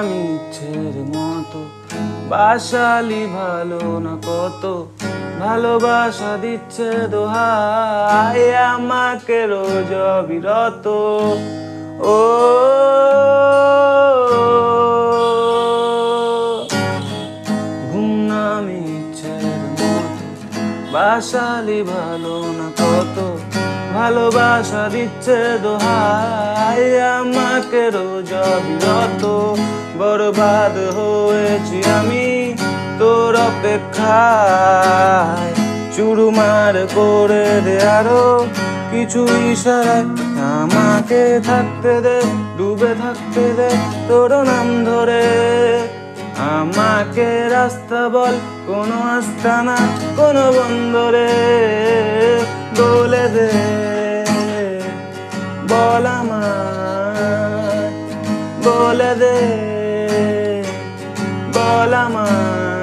আমি ইচ্ছের মতো বাসালি ভালো না কত ভালোবাসা দিচ্ছে দোহাই আমাকে রোজ অবিরত ও ঘুম নামি ইচ্ছের মতো বাসালি ভালো না কত ভালোবাসা দিচ্ছে দোহাই আমাকে রোজ অবিরত বরবাদ হয়েছি আমি তোর অপেক্ষায় চুরমার করে দে আরো কিছু ইশারায় আমাকে থাকতে দে ডুবে থাকতে দে তোর নাম ধরে আমাকে রাস্তা বল কোনো আস্তানা কোনো বন্দরে বলে দে বল আমায় বলে দে বল আমায়